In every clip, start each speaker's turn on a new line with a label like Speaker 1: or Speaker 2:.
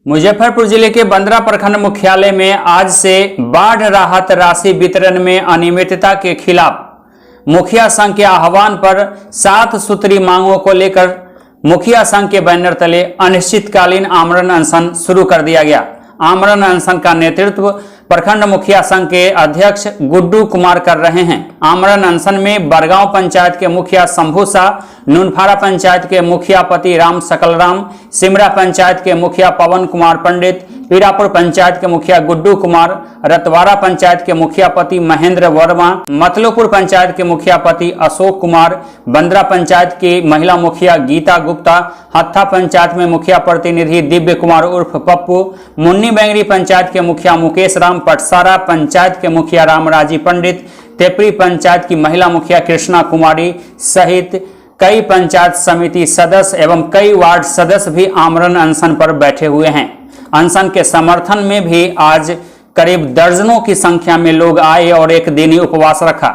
Speaker 1: मुजफ्फरपुर जिले के बंदरा प्रखंड मुख्यालय में आज से बाढ़ राहत राशि वितरण में अनियमितता के खिलाफ मुखिया संघ के आह्वान पर 7 सूत्री मांगों को लेकर मुखिया संघ के बैनर तले अनिश्चितकालीन आमरण अनशन शुरू कर दिया गया। आमरण अनशन का नेतृत्व प्रखंड मुखिया संघ के अध्यक्ष गुड्डू कुमार कर रहे हैं। आमरण अनशन में बरगांव पंचायत के मुखिया शंभू शाह, नुनफारा पंचायत के मुखिया पति राम सकलराम, सिमरा पंचायत के मुखिया पवन कुमार पंडित, पीरापुर पंचायत के मुखिया गुड्डू कुमार, रतवारा पंचायत के मुखिया पति महेंद्र वर्मा, मतलूपुर पंचायत के मुखिया पति अशोक कुमार, बंदरा पंचायत की महिला मुखिया गीता गुप्ता, हत्था पंचायत में मुखिया प्रतिनिधि दिव्य कुमार उर्फ पप्पू, मुन्नी बैंगरी पंचायत के मुखिया मुकेश राम, पटसारा पंचायत के मुखिया रामराजी पंडित, तेपरी पंचायत की महिला मुखिया कृष्णा कुमारी सहित कई पंचायत समिति सदस्य एवं कई वार्ड सदस्य भी आमरण अनशन पर बैठे हुए हैं। अनशन के समर्थन में भी आज करीब दर्जनों की संख्या में लोग आए और एक दिनी उपवास रखा।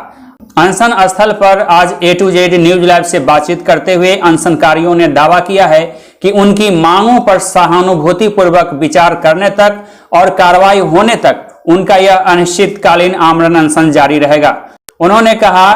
Speaker 1: अनशन स्थल पर आज A to Z news live से बातचीत करते हुए अनशनकारियों ने दावा किया है कि उनकी मांगों पर सहानुभूतिपूर्वक विचार करने तक और कार्रवाई होने तक उनका यह अनिश्चितकालीन आमरण अनशन जारी रहेगा। उन्होंने कहा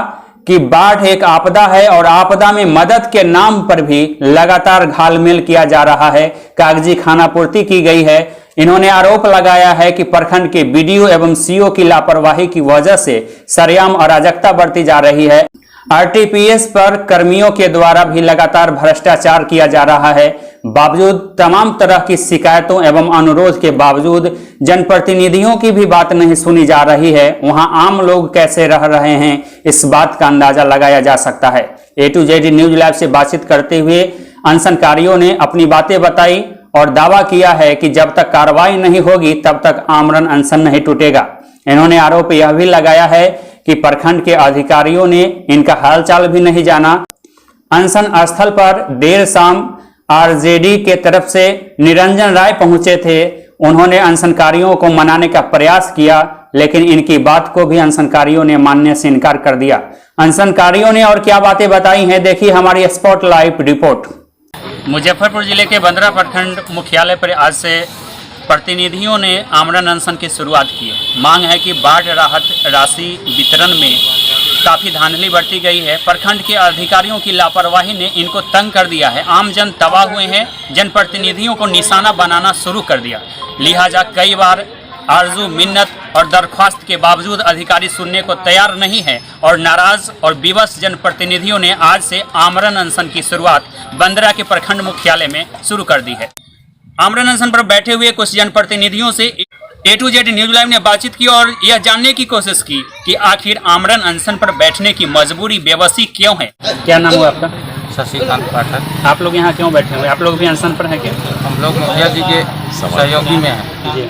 Speaker 1: कि बाढ़ एक आपदा है और आपदा में मदद के नाम पर भी लगातार घालमेल किया जा रहा है, कागजी खानापूर्ति की गई है। इन्होंने आरोप लगाया है कि प्रखंड के BDO एवं CO की लापरवाही की वजह से सरेआम अराजकता बढ़ती जा रही है। RTPS पर कर्मियों के द्वारा भी लगातार भ्रष्टाचार किया जा रहा है। बावजूद तमाम तरह की शिकायतों एवं अनुरोध के बावजूद जनप्रतिनिधियों की भी बात नहीं सुनी जा रही है। वहां आम लोग कैसे रह रहे हैं, इस बात का अंदाजा लगाया जा सकता है। A to Z news live से बातचीत करते हुए अनशनकारियों ने अपनी बातें बताई और दावा किया है कि जब तक कार्रवाई नहीं होगी तब तक आमरण अनशन नहीं टूटेगा। इन्होंने आरोप यह भी लगाया है कि प्रखंड के अधिकारियों ने इनका हालचाल भी नहीं जाना। अनशन स्थल पर देर शाम RJD के तरफ से निरंजन राय पहुंचे थे। उन्होंने अनशनकारियों को मनाने का प्रयास किया, लेकिन इनकी बात को भी अनशनकारियों ने मानने से इनकार कर दिया। अनशनकारियों ने और क्या बातें बताई हैं, देखिए हमारी स्पॉट लाइव रिपोर्ट। मुजफ्फरपुर जिले के बंदरा प्रखंड मुख्यालय पर आज से प्रतिनिधियों ने आमरण अनशन की शुरुआत की है। मांग है कि बाढ़ राहत राशि वितरण में काफ़ी धांधली बरती गई है। प्रखंड के अधिकारियों की लापरवाही ने इनको तंग कर दिया है। आम जन तबाह हुए हैं, जनप्रतिनिधियों को निशाना बनाना शुरू कर दिया। लिहाजा कई बार आरजू मिन्नत और दरख्वास्त के बावजूद अधिकारी सुनने को तैयार नहीं है और नाराज और विवश जनप्रतिनिधियों ने आज से आमरण अनशन की शुरुआत बंदरा के प्रखंड मुख्यालय में शुरू कर दी है। आमरण अनशन पर बैठे हुए कुछ जनप्रतिनिधियों से A to Z news live ने बातचीत की और यह जानने की कोशिश की कि आखिर आमरण अनशन पर बैठने की मजबूरी बेबसी क्यों है। क्या नाम हुआ आपका?
Speaker 2: शशिकांत पाठक।
Speaker 1: आप लोग यहाँ क्यों बैठे हुए? आप लोग भी अनशन पर हैं क्या?
Speaker 2: हम लोग मुखिया जी के सहयोगी में हैं।
Speaker 1: जी,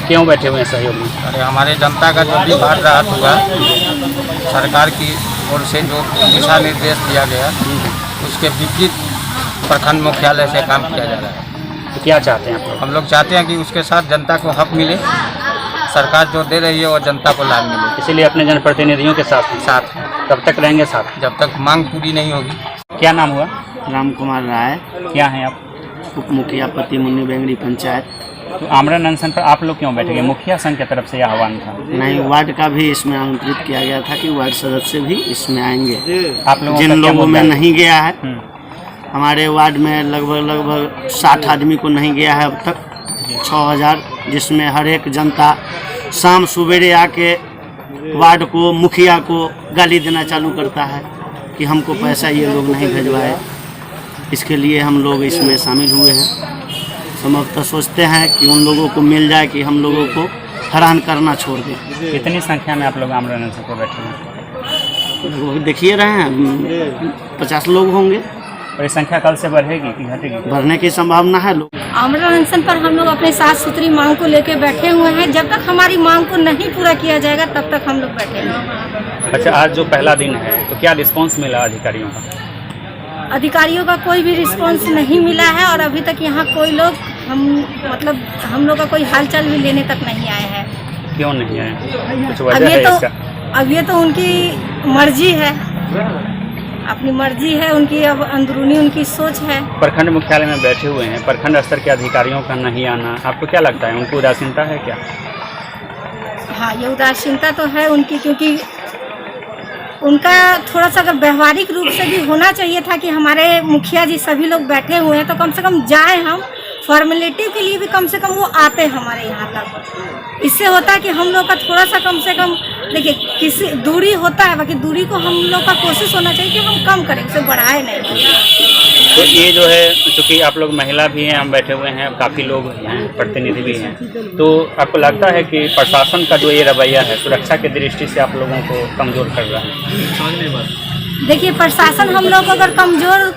Speaker 1: क्यों बैठे हुए हैं सहयोग में?
Speaker 2: अरे हमारे जनता का जो भी बाढ़ राहत हुआ, सरकार की ओर से जो दिशा निर्देश दिया गया उसके विपरीत प्रखंड मुख्यालय से काम किया जा रहा है।
Speaker 1: तो क्या चाहते हैं आप लोग?
Speaker 2: हम लोग चाहते हैं कि उसके साथ जनता को हक मिले, सरकार जो दे रही है वो जनता को लाभ मिले।
Speaker 1: इसीलिए अपने जनप्रतिनिधियों के साथ
Speaker 2: साथ
Speaker 1: कब तक रहेंगे साथ?
Speaker 2: जब तक मांग पूरी नहीं होगी।
Speaker 1: क्या नाम हुआ?
Speaker 3: राम कुमार राय।
Speaker 1: क्या हैं आप?
Speaker 3: उप मुखिया पति मुन्नी बैंगरी पंचायत।
Speaker 1: तो आमरण अनशन पर आप लोग क्यों बैठे? मुखिया संघ की तरफ से यह आह्वान था।
Speaker 3: नहीं, वार्ड का भी इसमें आमंत्रित किया गया था कि वार्ड सदस्य भी इसमें आएंगे।
Speaker 1: आप लोगों
Speaker 3: जिन लोगों में नहीं गया है, हमारे वार्ड में लगभग 60 आदमी को नहीं गया है अब तक, 6000, जिसमें हर एक जनता शाम सवेरे आके वार्ड को, मुखिया को गाली देना चालू करता है कि हमको पैसा ये लोग नहीं भेजवाए। इसके लिए हम लोग इसमें शामिल हुए हैं। संभवतः सोचते हैं कि उन लोगों को मिल जाए कि हम लोगों को हैरान करना छोड़ दें।
Speaker 1: कितनी संख्या में आप लोग आमरण अनशन पर बैठे हैं?
Speaker 3: देखिए रहे हैं 50 लोग होंगे।
Speaker 1: और ये संख्या कल से बढ़ेगी कि घटेगी?
Speaker 3: बढ़ने की संभावना है। लोग
Speaker 4: आमरण अनशन पर हम लोग अपने 7 सूत्री मांग को लेकर बैठे हुए हैं। जब तक हमारी मांग को नहीं पूरा किया जाएगा तब तक हम लोग बैठे हैं।
Speaker 1: अच्छा, आज जो पहला दिन है तो क्या रिस्पांस मिला अधिकारियों का?
Speaker 4: अधिकारियों का कोई भी रिस्पांस नहीं मिला है और अभी तक यहाँ कोई लोग हम लोग का कोई हालचाल भी लेने तक नहीं आए हैं।
Speaker 1: क्यों नहीं आए? कुछ वजह है इसका?
Speaker 4: अब ये तो उनकी मर्जी है। अपनी मर्जी है उनकी, अब अंदरूनी उनकी सोच है।
Speaker 1: प्रखंड मुख्यालय में बैठे हुए हैं, प्रखंड स्तर के अधिकारियों का नहीं आना, आपको क्या लगता है उनको उदासीनता है क्या?
Speaker 4: हाँ, ये उदासीनता तो है उनकी, क्योंकि उनका थोड़ा सा अगर व्यवहारिक रूप से भी होना चाहिए था कि हमारे मुखिया जी सभी लोग बैठे हुए हैं तो कम से कम जाए, हम फॉर्मेलिटी के लिए भी कम से कम वो आते हमारे यहाँ तक। इससे होता है कि हम लोग का थोड़ा सा कम से कम, देखिए किसी दूरी होता है, बाकी दूरी को हम लोग का कोशिश होना चाहिए कि हम कम करें, उसे बढ़ाए नहीं।
Speaker 1: तो ये जो है, चूँकि आप लोग महिला भी हैं, हम बैठे हुए हैं, काफ़ी लोग हैं, प्रतिनिधि भी हैं, तो आपको लगता है कि प्रशासन का जो ये रवैया है सुरक्षा की दृष्टि से आप लोगों को कमज़ोर कर रहा है?
Speaker 4: देखिए, प्रशासन हम लोग को अगर कमज़ोर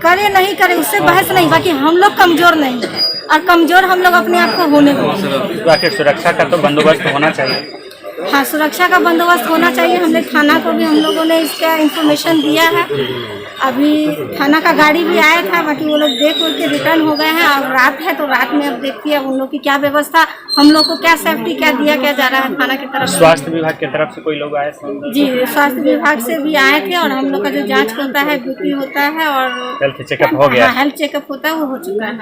Speaker 4: करे नहीं करे उससे बहस नहीं, बाकी हम लोग कमज़ोर नहीं है और कमज़ोर हम लोग अपने आप को होने देंगे।
Speaker 1: तो आखिर सुरक्षा का तो बंदोबस्त होना चाहिए।
Speaker 4: हाँ, सुरक्षा का बंदोबस्त होना चाहिए। हमने थाना को भी, हम लोगों ने इसका इंफॉर्मेशन दिया है। अभी थाना का गाड़ी भी आया था, बाकी वो लोग देख के रिटर्न हो गए हैं। और रात है तो रात में अब देखती है उन लोग की क्या व्यवस्था, हम लोग को क्या सेफ्टी क्या दिया क्या जा रहा है थाना की तरफ से।
Speaker 1: स्वास्थ्य विभाग की तरफ से कोई लोग आए थे?
Speaker 4: जी, स्वास्थ्य विभाग से भी आए थे और हम लोग का जो जांच होता है, ड्यूटी होता है और
Speaker 1: हेल्थ चेकअप हो गया।
Speaker 4: हाँ, हेल्थ चेकअप होता है, वो हो चुका है।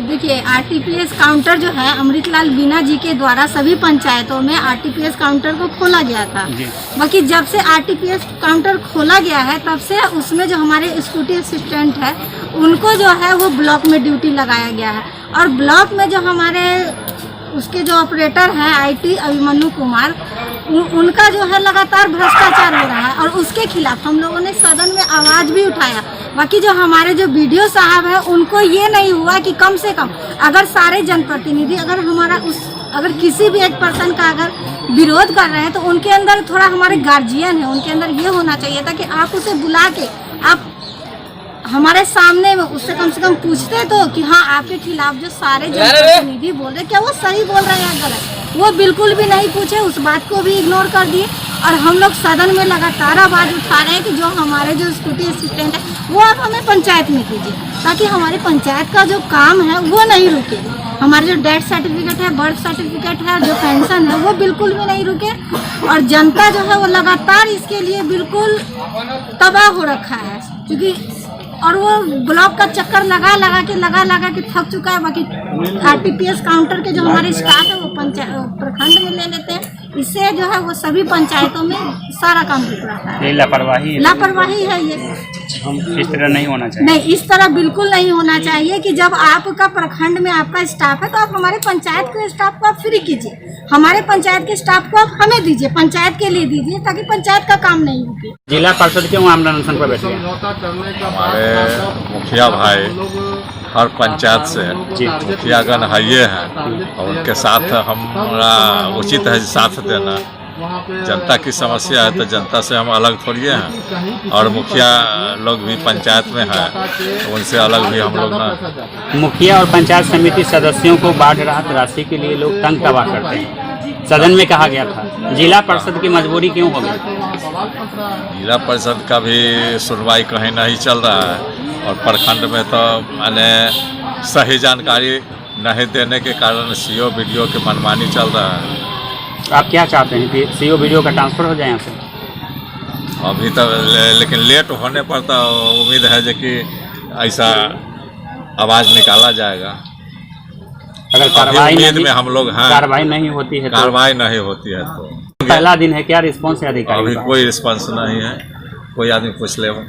Speaker 4: देखिए, RTPS काउंटर जो है अमृतलाल बीना जी के द्वारा सभी पंचायतों में RTPS काउंटर को खोला गया था। बाकी जब से RTPS काउंटर खोला गया है तब से उसमें जो हमारे स्कूटी असिस्टेंट है उनको जो है वो ब्लॉक में ड्यूटी लगाया गया है। और ब्लॉक में जो हमारे उसके जो ऑपरेटर हैं IT अभिमन्यु कुमार, उनका जो है लगातार भ्रष्टाचार हो रहा है और उसके खिलाफ हम लोगों ने सदन में आवाज़ भी उठाया। बाकी जो हमारे जो BDO साहब है उनको ये नहीं हुआ कि कम से कम अगर सारे जनप्रतिनिधि अगर किसी भी एक पर्सन का अगर विरोध कर रहे हैं तो उनके अंदर थोड़ा हमारे गार्जियन है, उनके अंदर ये होना चाहिए था कि आप उसे बुला के आप हमारे सामने में उससे कम से कम पूछते तो कि हाँ, आपके खिलाफ जो सारे जनप्रतिनिधि बोल रहे क्या वो सही बोल रहे हैं या गलत। वो बिल्कुल भी नहीं पूछे, उस बात को भी इग्नोर कर दिए। और हम लोग सदन में लगातार आवाज़ उठा रहे हैं कि जो हमारे जो स्कूटी असिस्टेंट है वो आप हमें पंचायत में कीजिए, ताकि हमारी पंचायत का जो काम है वो नहीं रुके। हमारे जो डेथ सर्टिफिकेट है, बर्थ सर्टिफिकेट है, जो पेंशन है वो बिल्कुल भी नहीं रुके। और जनता जो है वो लगातार इसके लिए बिल्कुल तबाह हो रखा है, क्योंकि और वो ब्लॉक का चक्कर लगा के थक चुका है। बाकी RTPS काउंटर के जो हमारे स्टाफ है वो प्रखंड में ले लेते हैं। इससे जो है वो सभी पंचायतों में सारा काम रुक रहा है। लापरवाही है ये।
Speaker 1: इस तरह नहीं होना चाहिए।
Speaker 4: नहीं, इस तरह बिल्कुल नहीं होना चाहिए कि जब आपका प्रखंड में आपका स्टाफ है तो आप हमारे पंचायत के स्टाफ को आप फ्री कीजिए, हमारे पंचायत के स्टाफ को आप हमें दीजिए, पंचायत के लिए दीजिए, ताकि पंचायत का काम नहीं रुके।
Speaker 1: जिला पार्षद क्यों आमरण अनशन पर बैठे हैं?
Speaker 5: हमारे मुखिया भाई हर पंचायत से मुखियागण हाइए हैं और उनके साथ हमारा उचित है साथ देना। जनता की समस्या है तो जनता से हम अलग थोड़ी हैं, और मुखिया लोग भी पंचायत में हैं तो उनसे अलग भी हम लोग ना।
Speaker 1: मुखिया और पंचायत समिति सदस्यों को बाढ़ राहत राशि के लिए लोग तंग तबाह करते हैं, सदन में कहा गया था। जिला परिषद की मजबूरी क्यों हो गई?
Speaker 5: जिला परिषद का भी सुनवाई कहीं नहीं चल रहा है और प्रखंड में तो माने सही जानकारी नहीं देने के कारण CO BDO के मनमानी चल रहा है।
Speaker 1: आप क्या चाहते हैं कि CO BDO का ट्रांसफ़र हो जाए यहाँ से?
Speaker 5: अभी तक लेकिन लेट होने पर तो उम्मीद है कि ऐसा आवाज़ निकाला जाएगा।
Speaker 1: अगर कार्रवाई
Speaker 5: नहीं होती है तो
Speaker 1: पहला दिन है, क्या रिस्पॉन्स है अधिकारी?
Speaker 5: अभी कोई रिस्पॉन्स नहीं है, कोई आदमी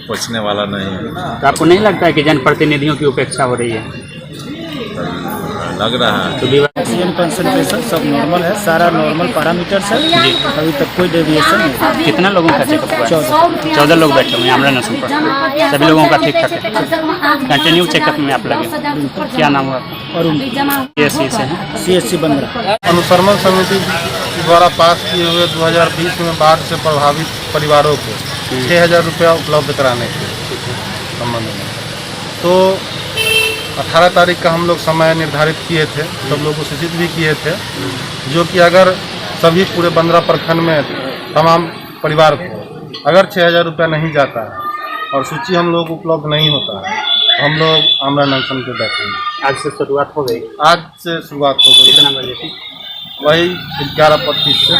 Speaker 5: पूछने वाला नहीं है।
Speaker 1: तो आपको नहीं लगता है कि जनप्रतिनिधियों की उपेक्षा हो रही है?
Speaker 5: लग रहा है।
Speaker 3: तो कंसंट्रेशन सब नॉर्मल है, सारा नॉर्मल पैरामीटर्स है जी, अभी तक कोई डेविएशन नहीं।
Speaker 1: कितना लोगों का चेकअप हुआ? 14 लोग बैठे हुए हैं आमरण अनशन पर, सभी लोगों का ठीक ठाक है। कंटिन्यू चेकअप में आप लगे। क्या नाम हुआ?
Speaker 3: अरुण। CSC 15।
Speaker 6: अनुश्रवण समिति द्वारा पास किए हुए 2020 में बाढ़ से प्रभावित परिवारों को 6,000 रुपया उपलब्ध कराने के संबंध में तो 18 तारीख का हम लोग समय निर्धारित किए थे, सब लोग को सूचित भी किए थे, जो कि अगर सभी पूरे बंदरा प्रखंड में तमाम परिवार को अगर 6,000 रुपया नहीं जाता है और सूची हम लोग उपलब्ध नहीं होता है तो हम लोग आमरण अनशन पे बैठेंगे।
Speaker 1: आज से शुरुआत हो गई?
Speaker 6: आज से शुरुआत हो गई।
Speaker 1: कितना बजे?
Speaker 6: वही 11:25 से।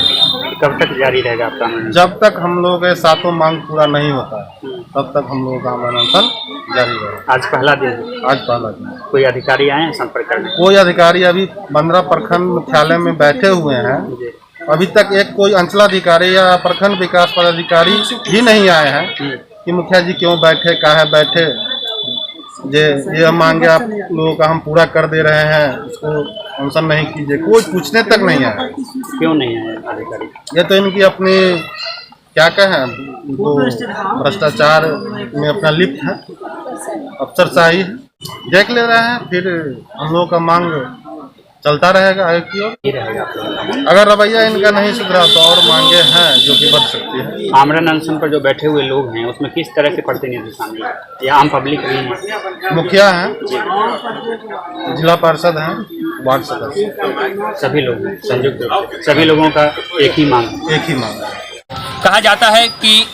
Speaker 1: कब तक जारी रहेगा आपका आंदोलन?
Speaker 6: जब तक हम लोगों के सातों मांग पूरा नहीं होता है तब तक हम लोगों का आंदोलन जारी रहेगा।
Speaker 1: आज पहला दिन है।
Speaker 6: आज पहला दिन।
Speaker 1: कोई अधिकारी आए हैं संपर्क करने?
Speaker 6: कोई अधिकारी अभी 15 प्रखंड मुख्यालय में बैठे हुए हैं। अभी तक एक कोई अंचलाधिकारी या प्रखंड विकास पदाधिकारी भी नहीं आए हैं कि मुखिया जी क्यों बैठे, काहे बैठे, ये मांगे आप लोगों का हम पूरा कर दे रहे हैं, इसको अनशन नहीं कीजिए, कोई पूछने तक नहीं आया।
Speaker 1: क्यों नहीं आए अधिकारी?
Speaker 6: ये तो इनकी अपनी क्या कहें, वो भ्रष्टाचार में अपना लिप्त है, अफसरशाही है, देख ले रहे हैं। फिर हम लोगों का मांग चलता रहेगा आगे की ओर। अगर रवैया इनका नहीं सुधरा तो और मांगे हैं जो कि बढ़ सकती है।
Speaker 1: आमरण अनशन पर जो बैठे हुए लोग हैं उसमें किस तरह के प्रतिनिधि शामिल है या आम पब्लिक भी है?
Speaker 6: मुखिया हैं, जिला पार्षद हैं, वार्ड सदस्य,
Speaker 1: सभी लोग हैं संयुक्त रूप से। सभी लोगों का एक ही मांग
Speaker 6: है।
Speaker 1: कहा जाता है कि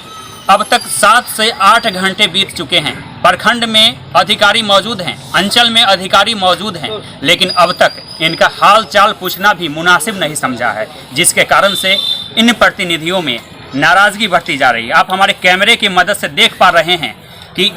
Speaker 1: अब तक 7 से 8 घंटे बीत चुके हैं। प्रखंड में अधिकारी मौजूद हैं, अंचल में अधिकारी मौजूद हैं, लेकिन अब तक इनका हाल चाल पूछना भी मुनासिब नहीं समझा है, जिसके कारण से इन प्रतिनिधियों में नाराजगी बढ़ती जा रही है। आप हमारे कैमरे की मदद से देख पा रहे हैं कि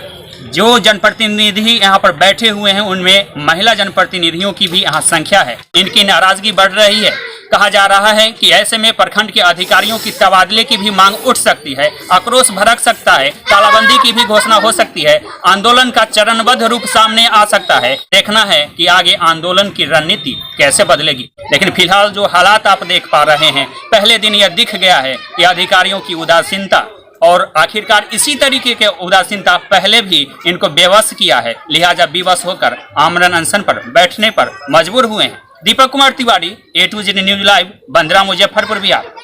Speaker 1: जो जनप्रतिनिधि यहाँ पर बैठे हुए हैं उनमें महिला जनप्रतिनिधियों की भी यहाँ संख्या है। इनकी नाराजगी बढ़ रही है। कहा जा रहा है कि ऐसे में प्रखंड के अधिकारियों की तबादले की भी मांग उठ सकती है, आक्रोश भड़क सकता है, तालाबंदी की भी घोषणा हो सकती है, आंदोलन का चरणबद्ध रूप सामने आ सकता है। देखना है कि आगे आंदोलन की रणनीति कैसे बदलेगी। लेकिन फिलहाल जो हालात आप देख पा रहे हैं, पहले दिन यह दिख गया है कि अधिकारियों की उदासीनता और आखिरकार इसी तरीके के उदासीनता पहले भी इनको बेबस किया है, लिहाजा विवश होकर आमरण अनशन पर बैठने पर मजबूर हुए हैं। Deepak Kumar Tiwari, A to Z news live, Bandra, Muzaffarpur, Bihar.